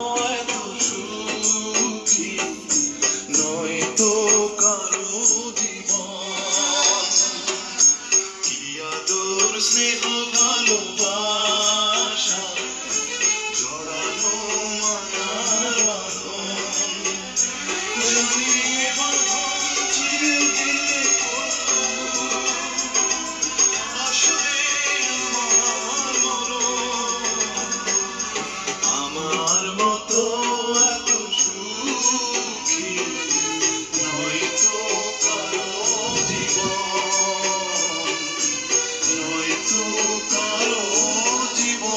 এত সুখী নয়তো কারো জীবন, কি আদর স্নেহ ভালোবাসা জড়ানো মায়ার বাঁধন, জড়িয়ে বাঁধন ছিঁড়ে দিলে আসবে আমার মরণ। আমার মতো এত সুখী নয়তো কারো জীবন, নয়তো কারো জীবন।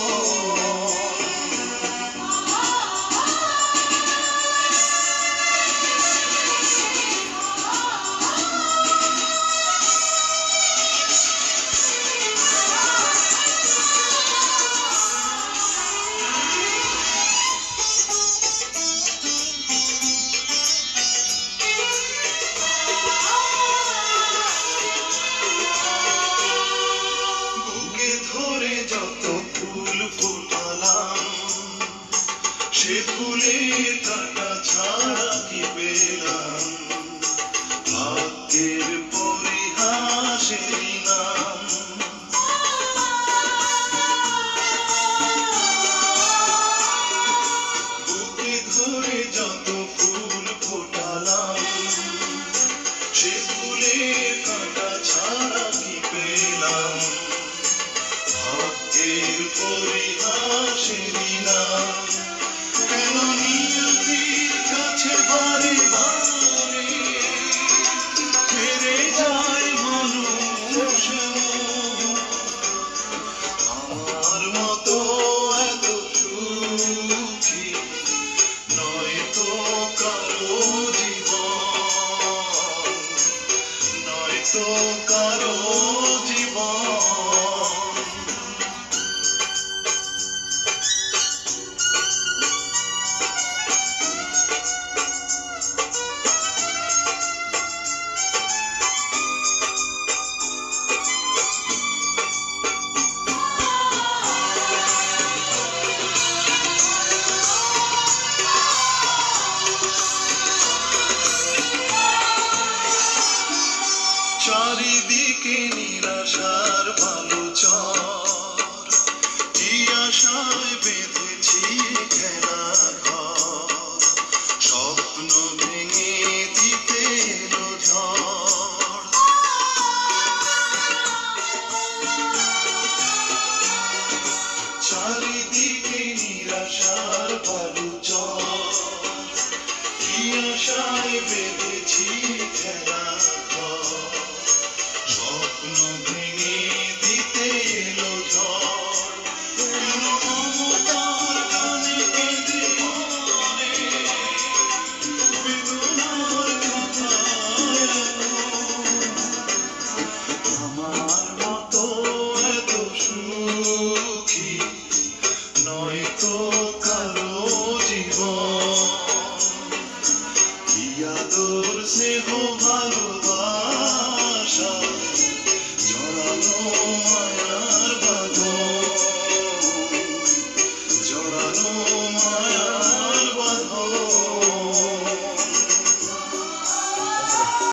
বুকে ধরে যত ফুল ফোটালাম, সে ফুলের কাঁটা ছাড়া কি পেলাম? ভাগ্যের